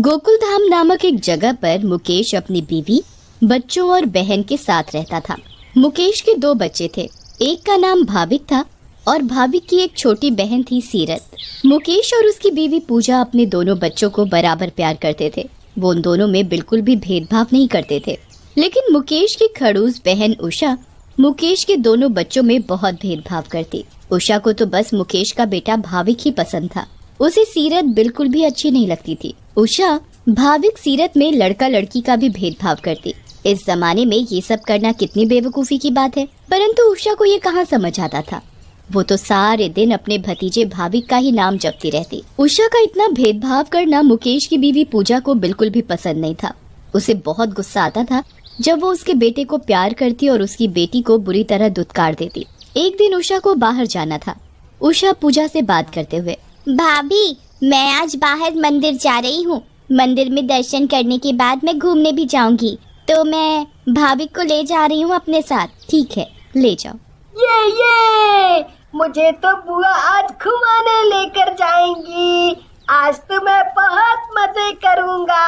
गोकुल धाम नामक एक जगह पर मुकेश अपनी बीवी, बच्चों और बहन के साथ रहता था। मुकेश के 2 बच्चे थे। एक का नाम भाविक था और भाविक की एक छोटी बहन थी सीरत। मुकेश और उसकी बीवी पूजा अपने दोनों बच्चों को बराबर प्यार करते थे। वो उन दोनों में बिल्कुल भी भेदभाव नहीं करते थे। लेकिन मुकेश की खड़ूस बहन उषा मुकेश के दोनों बच्चों में बहुत भेदभाव करती। उषा को तो बस मुकेश का बेटा भाविक ही पसंद था। उसे सीरत बिल्कुल भी अच्छी नहीं लगती थी। उषा भाविक सीरत में लड़का लड़की का भी भेदभाव करती। इस जमाने में ये सब करना कितनी बेवकूफी की बात है, परंतु उषा को ये कहाँ समझ आता था। वो तो सारे दिन अपने भतीजे भाविक का ही नाम जपती रहती। उषा का इतना भेदभाव करना मुकेश की बीवी पूजा को बिल्कुल भी पसंद नहीं था। उसे बहुत गुस्सा आता था जब वो उसके बेटे को प्यार करती और उसकी बेटी को बुरी तरह दुत्कार देती। एक दिन उषा को बाहर जाना था। उषा पूजा से बात करते हुए, भाभी, मैं आज बाहर मंदिर जा रही हूँ। मंदिर में दर्शन करने के बाद मैं घूमने भी जाऊंगी, तो मैं भाभी को ले जा रही हूँ अपने साथ। ठीक है, ले जाओ। ये मुझे तो बुआ आज घुमाने लेकर जाएंगी। आज तो मैं बहुत मजे करूँगा।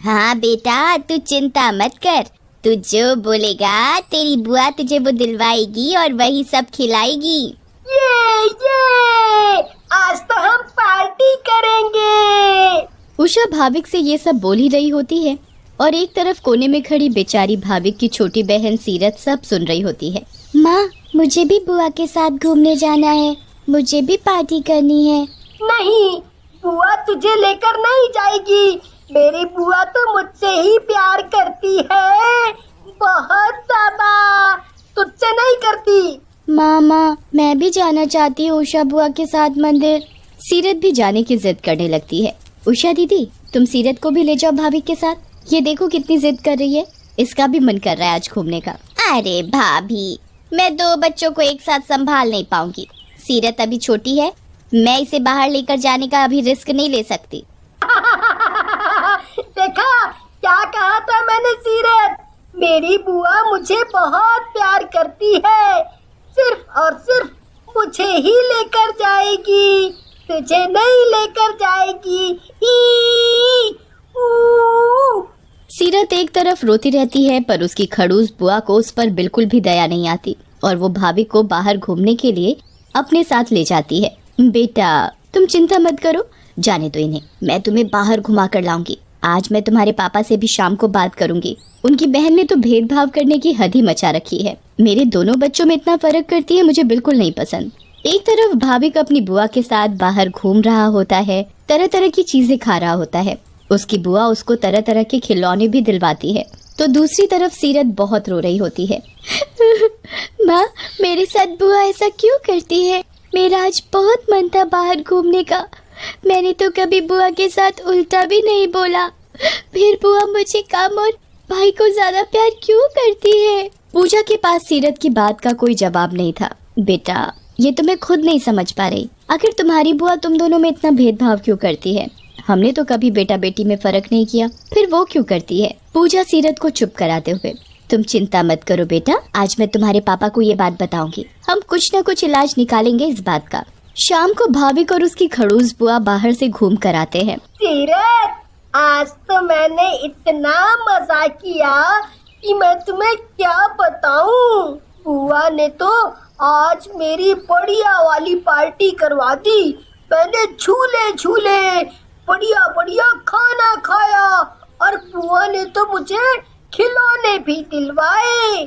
हाँ बेटा, तू चिंता मत कर। तू जो बोलेगा तेरी बुआ तुझे वो दिलवाएगी और वही सब खिलाएगी। ये आज तो हम पार्टी करेंगे। उषा भाविक से ये सब बोल ही रही होती है और एक तरफ कोने में खड़ी बेचारी भाविक की छोटी बहन सीरत सब सुन रही होती है। माँ, मुझे भी बुआ के साथ घूमने जाना है। मुझे भी पार्टी करनी है। नहीं, बुआ तुझे लेकर नहीं जाएगी। मेरी बुआ तो मुझसे ही प्यार करती है, बहुत ज्यादा। तुझसे नहीं करती। मामा, मैं भी जाना चाहती हूँ उषा बुआ के साथ मंदिर। सीरत भी जाने की जिद करने लगती है। उषा दीदी, तुम सीरत को भी ले जाओ भाभी के साथ। ये देखो कितनी जिद कर रही है। इसका भी मन कर रहा है आज घूमने का। अरे भाभी, मैं 2 बच्चों को एक साथ संभाल नहीं पाऊंगी। सीरत अभी छोटी है, मैं इसे बाहर लेकर जाने का अभी रिस्क नहीं ले सकती। देखा क्या कहा था मैंने सीरत। मेरी बुआ मुझे बहुत प्यार करती है। सिर्फ और सिर्फ मुझे ही लेकर जाएगी, तुझे नहीं लेकर जाएगी। सीरत एक तरफ रोती रहती है पर उसकी खड़ूस बुआ को उस पर बिल्कुल भी दया नहीं आती और वो भाभी को बाहर घूमने के लिए अपने साथ ले जाती है। बेटा, तुम चिंता मत करो, जाने दो इन्हें। मैं तुम्हें बाहर घुमा कर लाऊंगी। आज मैं तुम्हारे पापा से भी शाम को बात करूंगी। उनकी बहन ने तो भेदभाव करने की हद ही मचा रखी है। मेरे दोनों बच्चों में इतना फर्क करती है, मुझे बिल्कुल नहीं पसंद। एक तरफ भाविक अपनी बुआ के साथ बाहर घूम रहा होता है, तरह तरह की चीजें खा रहा होता है। उसकी बुआ उसको तरह तरह के खिलौने भी दिलवाती है, तो दूसरी तरफ सीरत बहुत रो रही होती है। माँ, मेरे साथ बुआ ऐसा क्यों करती है? मेरा आज बहुत मन था बाहर घूमने का। मैंने तो कभी बुआ के साथ उल्टा भी नहीं बोला। फिर बुआ मुझे कम और भाई को ज्यादा प्यार क्यों करती है? पूजा के पास सीरत की बात का कोई जवाब नहीं था। बेटा, ये तो मैं खुद नहीं समझ पा रही। आखिर तुम्हारी बुआ तुम दोनों में इतना भेदभाव क्यों करती है? हमने तो कभी बेटा बेटी में फर्क नहीं किया, फिर वो क्यों करती है? पूजा सीरत को चुप कराते हुए, तुम चिंता मत करो बेटा, आज मैं तुम्हारे पापा को ये बात बताऊंगी। हम कुछ न कुछ इलाज निकालेंगे इस बात का। शाम को भाविक और उसकी खड़ूस बुआ बाहर से घूम कर आते हैं। सीरत, आज तो मैंने इतना मजा किया कि मैं तुम्हें क्या बताऊं। बुआ ने तो आज मेरी बढ़िया वाली पार्टी करवा दी। मैंने झूले झूले, बढ़िया बढ़िया खाना खाया और बुआ ने तो मुझे खिलौने भी दिलवाए।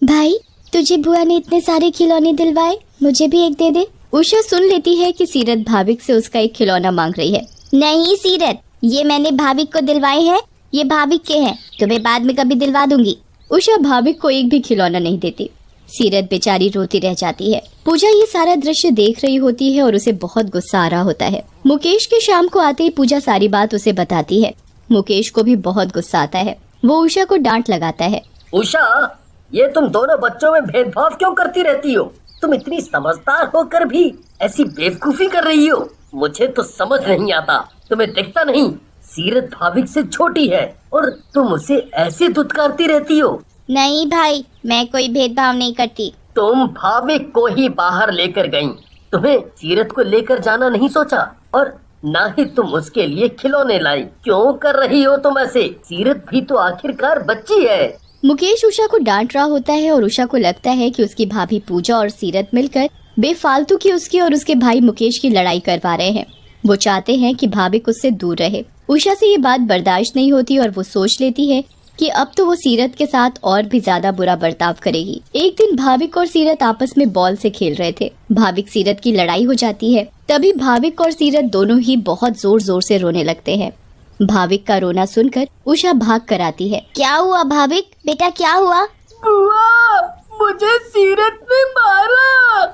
भाई, तुझे बुआ ने इतने सारे खिलौने दिलवाए, मुझे भी एक दे दे। उषा सुन लेती है कि सीरत भाविक से उसका एक खिलौना मांग रही है। नहीं सीरत, ये मैंने भाविक को दिलवाए हैं। ये भाविक के हैं, तुम्हें बाद में कभी दिलवा दूंगी। उषा भाविक को एक भी खिलौना नहीं देती। सीरत बेचारी रोती रह जाती है। पूजा ये सारा दृश्य देख रही होती है और उसे बहुत गुस्सा आ रहा होता है। मुकेश के शाम को आते ही पूजा सारी बात उसे बताती है। मुकेश को भी बहुत गुस्सा आता है। वो उषा को डांट लगाता है। उषा, ये तुम दोनों बच्चों में भेदभाव क्यों करती रहती हो? तुम इतनी समझदार होकर भी ऐसी बेवकूफी कर रही हो। मुझे तो समझ नहीं आता। तुम्हें दिखता नहीं, सीरत भाविक से छोटी है और तुम उसे ऐसे धुतकारती रहती हो। नहीं भाई, मैं कोई भेदभाव नहीं करती। तुम भाविक को ही बाहर लेकर गई, तुम्हें सीरत को लेकर जाना नहीं सोचा और ना ही तुम उसके लिए खिलौने लाई। क्यों कर रही हो तुम ऐसे? सीरत भी तो आखिरकार बच्ची है। मुकेश उषा को डांट रहा होता है और उषा को लगता है कि उसकी भाभी पूजा और सीरत मिलकर बेफालतू की उसकी और उसके भाई मुकेश की लड़ाई करवा रहे हैं। वो चाहते हैं कि भाविक उससे दूर रहे। उषा से ये बात बर्दाश्त नहीं होती और वो सोच लेती है कि अब तो वो सीरत के साथ और भी ज्यादा बुरा बर्ताव करेगी। एक दिन भाविक और सीरत आपस में बॉल से खेल रहे थे। भाविक सीरत की लड़ाई हो जाती है। तभी भाविक और सीरत दोनों ही बहुत जोर जोर से रोने लगते हैं। भाविक का रोना सुनकर उषा भाग कर आती है। क्या हुआ भाविक? बेटा क्या हुआ? बुआ, मुझे सीरत ने मारा।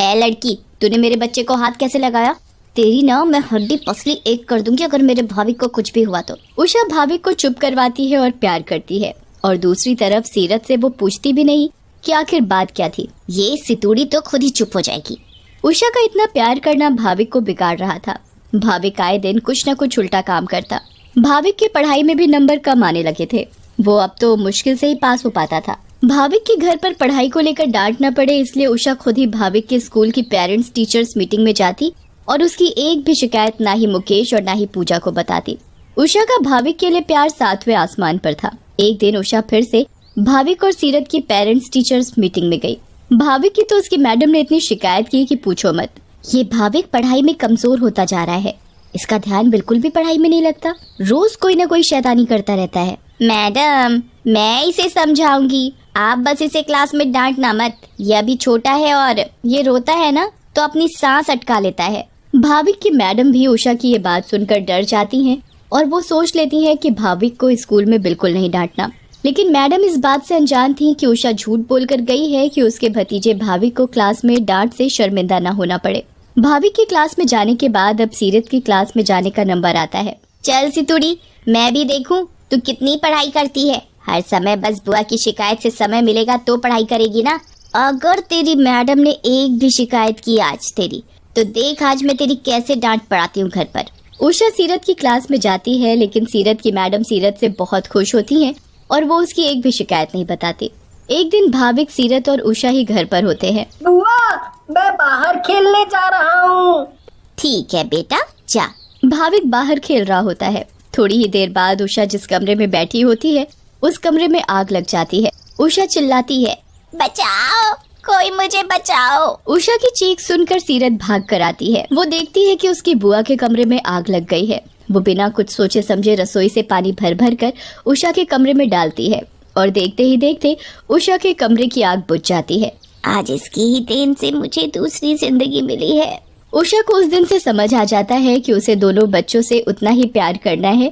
ए लड़की, तूने मेरे बच्चे को हाथ कैसे लगाया? तेरी ना मैं हड्डी पसली एक कर दूंगी अगर मेरे भाविक को कुछ भी हुआ तो। उषा भाविक को चुप करवाती है और प्यार करती है और दूसरी तरफ सीरत से वो पूछती भी नहीं कि आखिर बात क्या थी। ये सितूड़ी तो खुद ही चुप हो जाएगी। उषा का इतना प्यार करना भाविक को बिगाड़ रहा था। भाविक आए दिन कुछ न कुछ उल्टा काम करता। भाविक के पढ़ाई में भी नंबर कम आने लगे थे। वो अब तो मुश्किल से ही पास हो पाता था। भाविक के घर पर पढ़ाई को लेकर डांट न पड़े इसलिए उषा खुद ही भाविक के स्कूल की पेरेंट्स टीचर्स मीटिंग में जाती और उसकी एक भी शिकायत ना ही मुकेश और ना ही पूजा को बताती। उषा का भाविक के लिए प्यार 7वें आसमान पर था। एक दिन उषा फिर से भाविक और सीरत की पेरेंट्स टीचर्स मीटिंग में गई। भाविक की तो उसकी मैडम ने इतनी शिकायत की कि पूछो मत। ये भाविक पढ़ाई में कमजोर होता जा रहा है। इसका ध्यान बिल्कुल भी पढ़ाई में नहीं लगता। रोज कोई न कोई शैतानी करता रहता है। मैडम, मैं इसे समझाऊंगी। आप बस इसे क्लास में डांटना मत। ये अभी छोटा है और ये रोता है ना तो अपनी सांस अटका लेता है। भाविक की मैडम भी उषा की ये बात सुनकर डर जाती हैं और वो सोच लेती हैं कि भाविक को स्कूल में बिल्कुल नहीं डांटना। लेकिन मैडम इस बात से अनजान थी कि उषा झूठ बोलकर गई है कि उसके भतीजे भाविक को क्लास में डांट से शर्मिंदा न होना पड़े। भाविक की क्लास में जाने के बाद अब सीरत की क्लास में जाने का नंबर आता है। चल सितूड़ी, मैं भी देखूं तू कितनी पढ़ाई करती है। हर समय बस बुआ की शिकायत से समय मिलेगा तो पढ़ाई करेगी ना। अगर तेरी मैडम ने एक भी शिकायत की आज तेरी, तो देख आज मैं तेरी कैसे डांट पड़ाती हूँ घर पर। उषा सीरत की क्लास में जाती है लेकिन सीरत की मैडम सीरत से बहुत खुश होती हैं और वो उसकी एक भी शिकायत नहीं बताती। एक दिन भाविक, सीरत और उषा ही घर पर होते हैं। बुआ, मैं बाहर खेलने जा रहा हूँ। ठीक है बेटा, जा। भाविक बाहर खेल रहा होता है। थोड़ी ही देर बाद उषा जिस कमरे में बैठी होती है उस कमरे में आग लग जाती है। उषा चिल्लाती है, बचाओ, कोई मुझे बचाओ। उषा की चीख सुनकर सीरत भाग कर आती है। वो देखती है कि उसकी बुआ के कमरे में आग लग गई है। वो बिना कुछ सोचे समझे रसोई से पानी भर भर कर उषा के कमरे में डालती है और देखते ही देखते उषा के कमरे की आग बुझ जाती है। आज इसकी ही देन से मुझे दूसरी जिंदगी मिली है। उषा को उस दिन से समझ आ जाता है कि उसे दोनों बच्चों से उतना ही प्यार करना है